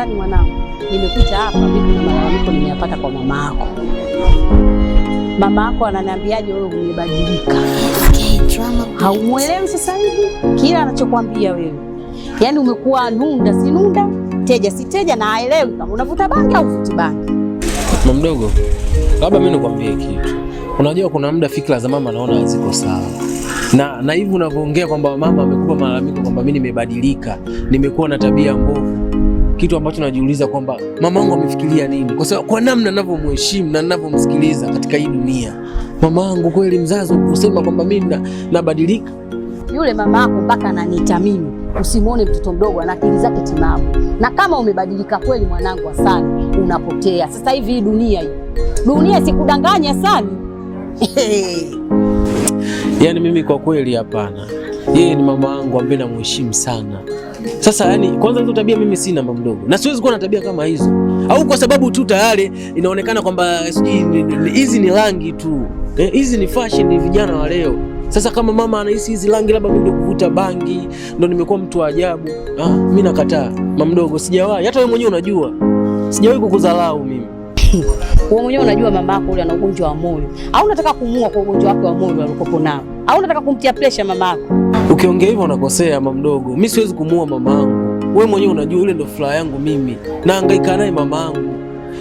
Yaani mwanangu, nimekuja hapa mimi na malalamiko nimeyapata kwa mama yako. Mama yako ananiambiaje wewe umebadilika? Haumuelewi sasa hivi kila anachokwambia wewe. Yaani umekuwa nunda si nunda, teja si teja, na haelewi kama unavuta bangi au uvuti bangi. Mama mdogo, labda mimi nikwambie kitu. Unajua kuna muda fikra za mama naona haziko sawa. Na hivi unavyoongea kwamba mama amekupa malalamiko kwamba mimi nimebadilika, nimekuwa na tabia mbovu. Kitu ambacho najiuliza kwamba mama wangu amefikiria nini? Kwa sababu kwa namna ninavyomheshimu na ninavyomsikiliza katika hii dunia. Mama wangu kweli mzazi kusema kwamba mimi nabadilika. Yule mama yako mpaka ananiita mimi. Usimuone mtoto mdogo, ana akili zake timamu. Na kama umebadilika kweli mwanangu, Hasani, unapotea. Sasa hivi hii dunia sikudanganya sana. Yaani mimi kwa kweli hapana. Yeye ni mama wangu ambaye namheshimu sana. Sasa yani kwanza hizo tabia mimi sina mama mdogo. Na siwezi kuwa na tabia kama hizo. Au kwa sababu tu tayari inaonekana kwamba hizi ni rangi tu. Hizi ni fashion ni vijana wa leo. Sasa kama mama anahisi hizi rangi labda mimi ndio kuvuta bangi, ndio nimekuwa mtu wa ajabu. Mimi nakataa. Mama mdogo sijawahi. Hata wewe mwenyewe unajua. Sijawahi kukudharau mimi. Wewe mwenyewe unajua mama yako yule ana ugonjwa wa moyo. Au unataka kumuua kwa ugonjwa wake wa moyo alikopo nao? Au unataka kumtia pressure mama yako? Ukiongea hivyo unakosea mama mdogo. Mimi siwezi kumuua mama yangu. Wewe mwenyewe unajua yule ndio furaha yangu mimi. Nahangaika naye mama yangu.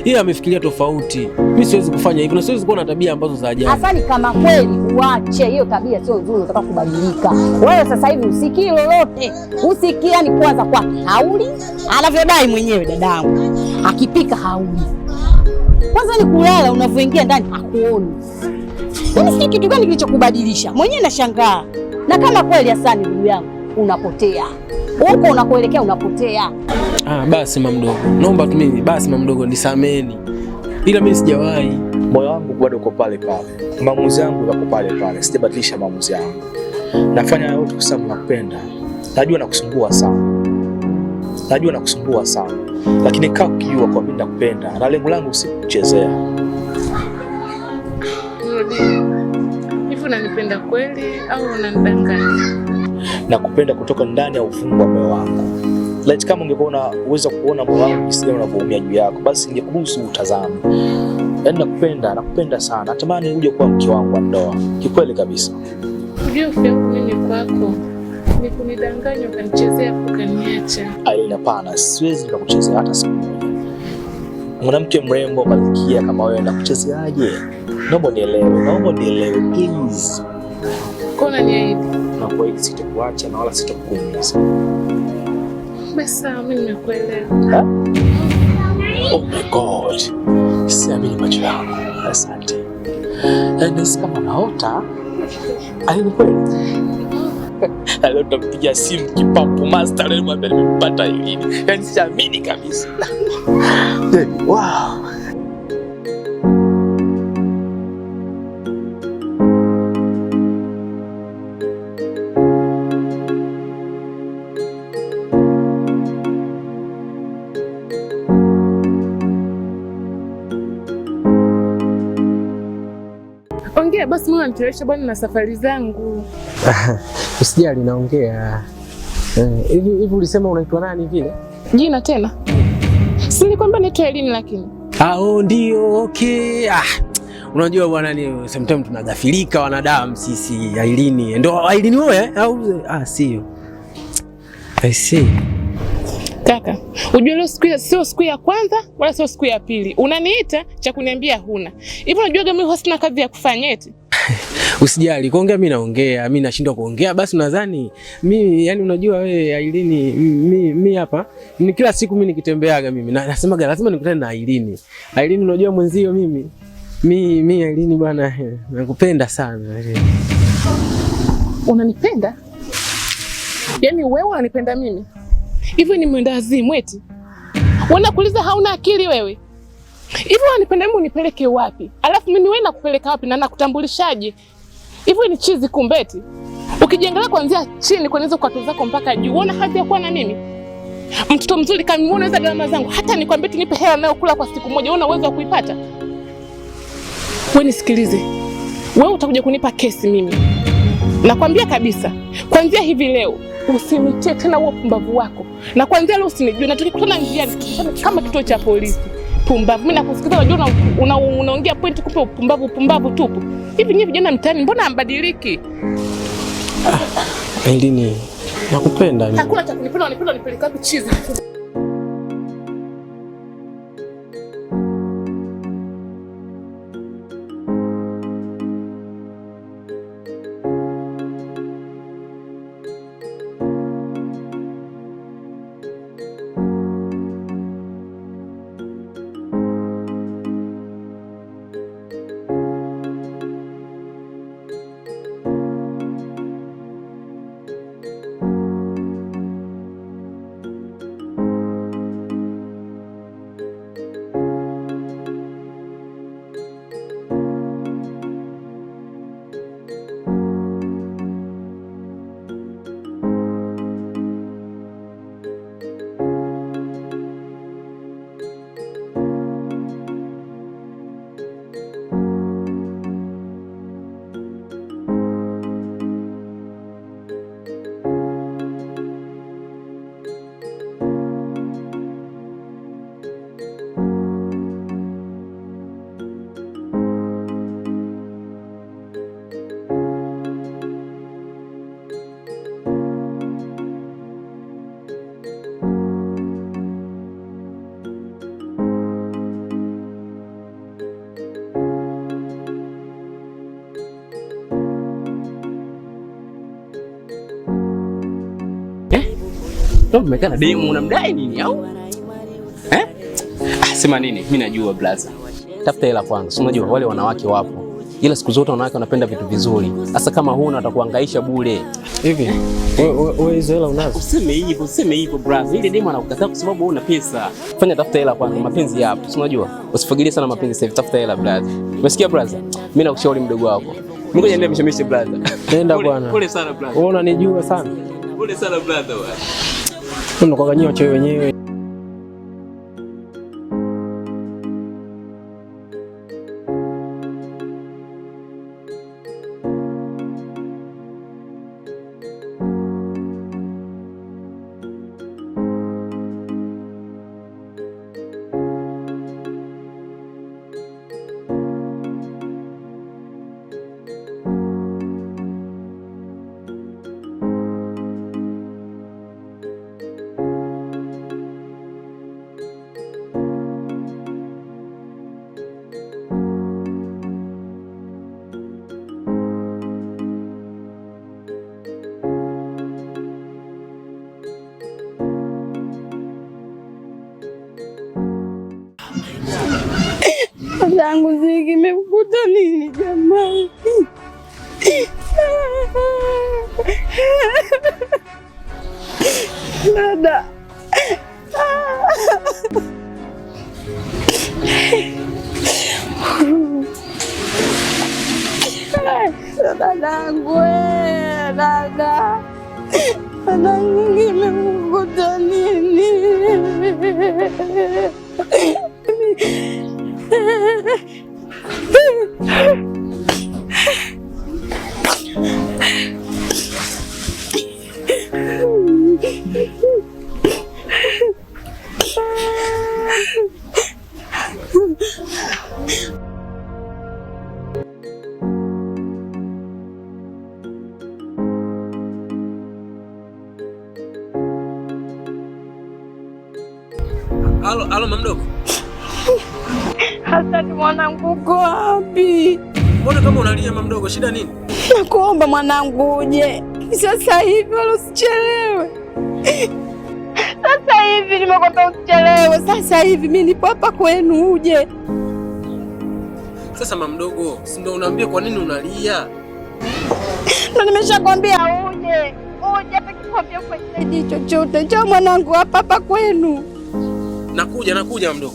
Yeye amefikiria tofauti. Mimi siwezi kufanya hivyo na siwezi kuwa na tabia ambazo za ajabu. Hasani, kama kweli uache hiyo tabia sio nzuri, unataka kubadilika. Wewe sasa hivi usikii lolote. Usikii yani kwanza kwake hauli, anavyodai mwenyewe dadangu. Akipika hauli. Kwanza ni kulala unavyoingia ndani hakuoni. Yaani si kitu gani kilichokubadilisha? Mwenyewe nashangaa. Na kama kweli Hasani ndugu yangu unapotea. Huko unakoelekea unapotea. Basi mama mdogo. Naomba tu mimi basi mama mdogo nisameni. Ila mimi sijawahi. Moyo wangu bado uko pale pale. Maamuzi yangu yako pale pale. Sijabadilisha maamuzi yangu. Nafanya yote kwa sababu nakupenda. Najua nakusumbua sana. Lakini kaa ukijua kwa mimi nakupenda. Na lengo langu si kuchezea. Hivi unanipenda kweli au unanidanganya? Nakupenda kutoka ndani ya ufungu wa moyo wangu. Laiti kama ungekuwa uweza kuona moyo wangu jinsi unavyoumia juu yako, basi ningekuruhusu utazame. Yaani nakupenda sana. Natamani uje kuwa mke wangu wa ndoa. Kikweli kabisa. Unajua ufia mimi kwako. Ni kunidanganya ukanichezea ukaniacha. Hapana, siwezi nikakuchezea hata siku moja. Mwanamke mrembo malkia kama wewe nakuchezeaje? Naomba nielewe please. Kona niahidi. Nakuahidi sitakuacha na wala sitakuumiza. Basi mimi nimekuelewa. Oh my God. Siamini macho yangu. Asante. Nahisi kama naota. Ni kweli. Leo tutampigia simu kipapu master leo mwambie nimepata hili. Yaani siamini kabisa. Wow. Ongea basi, mimi nanichelewesha bwana na safari zangu. Usijali naongea. Hivi ulisema unaitwa nani vile? Jina tena? Si nilikwambia naitwa Elini lakini. Ndio, okay. Unajua bwana ni sometimes tunagafilika wanadamu sisi. Elini. Ndio Elini wewe au sio? I see. Kaka, unajua leo sio siku ya kwanza wala sio siku ya pili. Unaniita cha kuniambia huna. Hivi unajua mimi sina kazi ya kufanya eti? Usijali, kuongea mimi naongea, mimi nashindwa kuongea basi unadhani mimi yani unajua wewe Ailini mimi hapa ni kila siku mimi nikitembeaga mimi nasema lazima nikutane na Ailini. Ailini unajua mwenzio mimi Ailini bwana nakupenda sana. Unanipenda? Yaani wewe unanipenda mimi? Hivi ni mwendazimu eti? Wanakuuliza hauna akili wewe? Hivi unanipenda mimi unipeleke wapi? Alafu mimi wewe nakupeleka wapi na nakutambulishaje? Hivi ni chizi kumbeti? Ukijengelea kuanzia chini kwa hizo kwato zako mpaka juu, unaona hadhi ya kuwa na mimi? Mtoto mzuri kama mimi unaweza gharama zangu. Hata nikwambie tu nipe hela nayo kula kwa siku moja, una uwezo wa kuipata? Wewe nisikilize. Wewe utakuja kunipa kesi mimi. Nakwambia kabisa, kuanzia hivi leo usinitie tena huo pumbavu wako. Na kuanzia leo usinijue, na tukikutana njiani kama kituo cha polisi. Pumbavu, mimi nakusikiza, unajua unaongea point kupe pumbavu tupu. Hivi nyinyi vijana mtaani mbona hambadiliki? Elini, nakupenda. Hakuna cha kunipenda, unanipenda nipeleka wapi chizi? Umekaa na demu unamdai nini au? Sema nini? Mimi najua blaza. Tafuta hela kwanza. Si unajua wale wanawake wapo. Ila siku zote wanawake wanapenda vitu vizuri. Sasa kama huna atakuhangaisha bure. Hivi wewe hizo hela unazo? Useme hivyo blaza. Ile demu anakukataa kwa sababu huna pesa. Fanya tafuta hela kwanza, mapenzi yapo. Si unajua? Usifikirie sana mapenzi sasa, tafuta hela blaza. Umesikia blaza? Mimi nakushauri mdogo wako. Ngoja niende mshemishe blaza. Nenda bwana. Pole sana blaza. Wewe unanijua sana. Pole sana blaza bwana. Tunakuganyia chewe wenyewe. Dadangu Ziggy, kimekukuta nini jamani? Dada. Dadangu dada. Dadangu kimekukuta nini? Halo mamdogo. Hasani mwanangu, uko wapi? Mbona kama unalia mamdogo, shida nini? Nakuomba mwanangu uje sasa hivi, wala usichelewe. Sasa hivi nimekwambia usichelewe. Sasa hivi mimi nipo hapa kwenu, uje. Sasa mamdogo, si ndio unaambia kwa nini unalia? Ndio nimeshakwambia uje. Uje hata kikwambia kwa chochote. Njoo mwanangu hapa kwenu. Nakuja mdogo.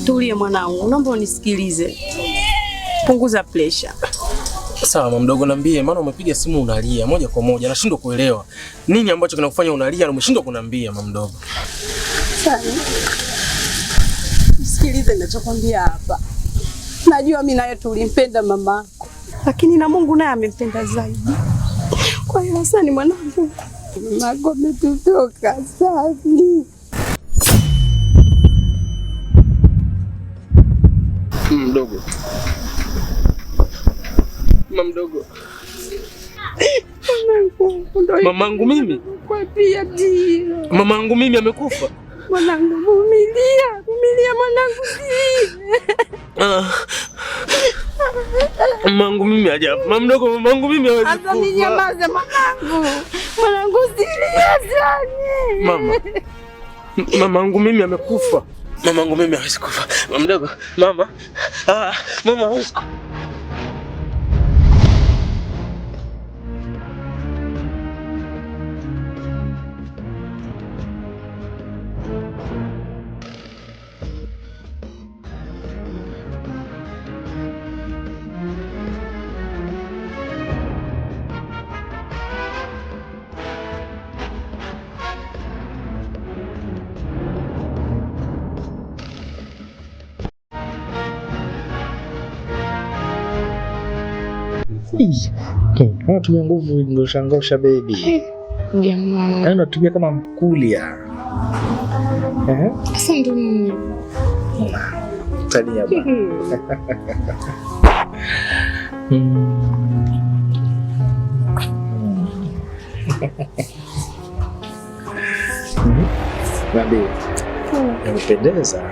Tulie mwanangu, naomba unisikilize. Punguza pressure. Sawa mama mdogo, niambie, maana umepiga simu unalia moja kwa moja. Nashindwa kuelewa nini ambacho kinakufanya unalia na umeshindwa kuniambia mama mdogo. Sawa. Sikiliza ninachokwambia hapa. Najua mimi naye tulimpenda mamako, lakini na Mungu naye amempenda zaidi. Kwa hiyo sasa ni mwanangu, mamako ametutoka safi. Mdogo. Mama mdogo. Mamangu mimi? Kwa pia ndio. Mamangu mimi amekufa? Mwanangu vumilia, vumilia mwanangu mamangu mimi ajabu. Mama mdogo, mamangu mimi hawezi kufa. Sasa ninyamaze mwanangu. Mwanangu silia sana. Mama. Mamangu mimi amekufa. Mamangu mimi hawezi kufa. Mama mdogo, mama. Mama hawezi kufa. Unatumia nguvu ndio shangosha baby. Jamaa. Unatumia kama mkulia. Sasa ndio nini? Tania bana. Baby. Unapendeza.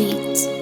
beat.